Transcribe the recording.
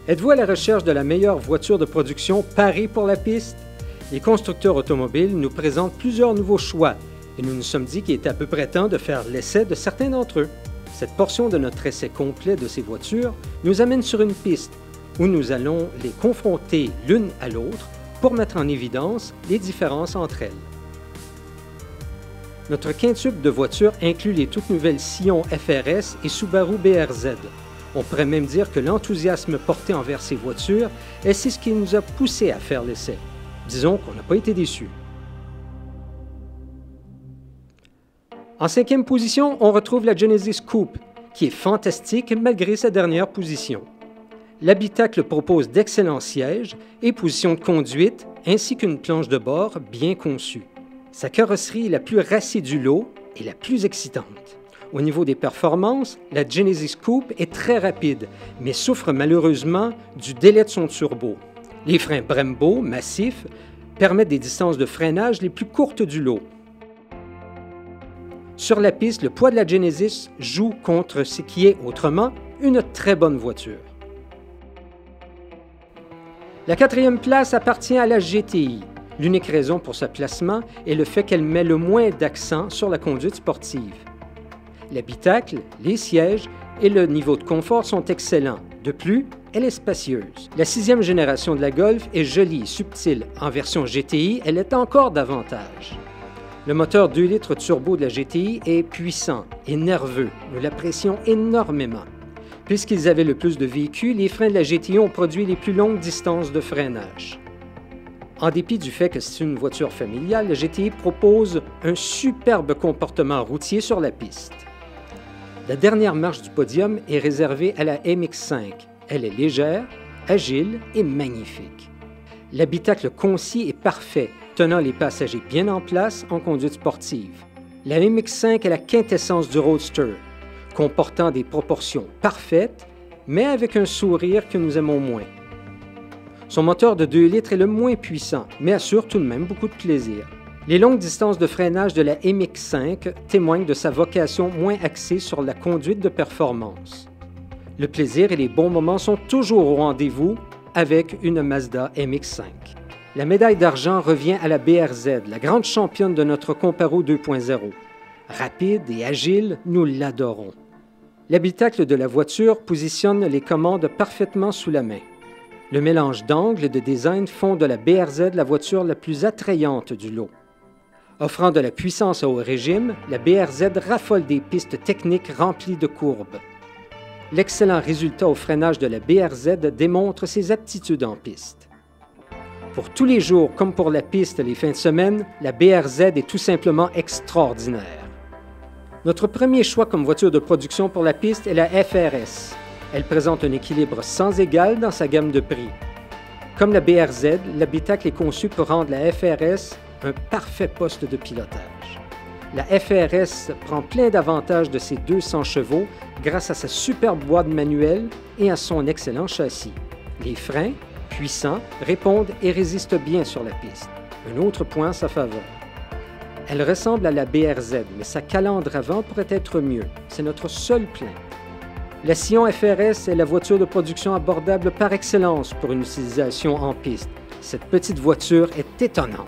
Êtes-vous à la recherche de la meilleure voiture de production parée pour la piste? Les constructeurs automobiles nous présentent plusieurs nouveaux choix et nous nous sommes dit qu'il était à peu près temps de faire l'essai de certains d'entre eux. Cette portion de notre essai complet de ces voitures nous amène sur une piste où nous allons les confronter l'une à l'autre pour mettre en évidence les différences entre elles. Notre quintube de voitures inclut les toutes nouvelles Scion FRS et Subaru BRZ. On pourrait même dire que l'enthousiasme porté envers ces voitures est ce qui nous a poussé à faire l'essai. Disons qu'on n'a pas été déçus. En 5e position, on retrouve la Genesis Coupe, qui est fantastique malgré sa dernière position. L'habitacle propose d'excellents sièges et positions de conduite, ainsi qu'une planche de bord bien conçue. Sa carrosserie est la plus racée du lot et la plus excitante. Au niveau des performances, la Genesis Coupe est très rapide, mais souffre malheureusement du délai de son turbo. Les freins Brembo massifs permettent des distances de freinage les plus courtes du lot. Sur la piste, le poids de la Genesis joue contre ce qui est autrement une très bonne voiture. La 4e place appartient à la GTI. L'unique raison pour ce placement est le fait qu'elle met le moins d'accent sur la conduite sportive. L'habitacle, les sièges et le niveau de confort sont excellents. De plus, elle est spacieuse. La 6e génération de la Golf est jolie et subtile. En version GTI, elle est encore davantage. Le moteur 2 litres turbo de la GTI est puissant et nerveux. Nous l'apprécions énormément. Puisqu'ils avaient le plus de véhicules, les freins de la GTI ont produit les plus longues distances de freinage. En dépit du fait que c'est une voiture familiale, la GTI propose un superbe comportement routier sur la piste. La dernière marche du podium est réservée à la MX-5. Elle est légère, agile et magnifique. L'habitacle concis est parfait, tenant les passagers bien en place en conduite sportive. La MX-5 est la quintessence du roadster, comportant des proportions parfaites, mais avec un sourire que nous aimons moins. Son moteur de 2 litres est le moins puissant, mais assure tout de même beaucoup de plaisir. Les longues distances de freinage de la MX-5 témoignent de sa vocation moins axée sur la conduite de performance. Le plaisir et les bons moments sont toujours au rendez-vous avec une Mazda MX-5. La médaille d'argent revient à la BRZ, la grande championne de notre Comparo 2.0. Rapide et agile, nous l'adorons. L'habitacle de la voiture positionne les commandes parfaitement sous la main. Le mélange d'angles et de design font de la BRZ la voiture la plus attrayante du lot. Offrant de la puissance à haut régime, la BRZ raffole des pistes techniques remplies de courbes. L'excellent résultat au freinage de la BRZ démontre ses aptitudes en piste. Pour tous les jours comme pour la piste les fins de semaine, la BRZ est tout simplement extraordinaire. Notre premier choix comme voiture de production pour la piste est la FRS. Elle présente un équilibre sans égal dans sa gamme de prix. Comme la BRZ, l'habitacle est conçu pour rendre la FRS un parfait poste de pilotage. La FRS prend plein d'avantages de ses 200 chevaux grâce à sa superbe boîte manuelle et à son excellent châssis. Les freins, puissants, répondent et résistent bien sur la piste. Un autre point à sa faveur. Elle ressemble à la BRZ, mais sa calandre avant pourrait être mieux. C'est notre seule plainte. La Scion FRS est la voiture de production abordable par excellence pour une utilisation en piste. Cette petite voiture est étonnante.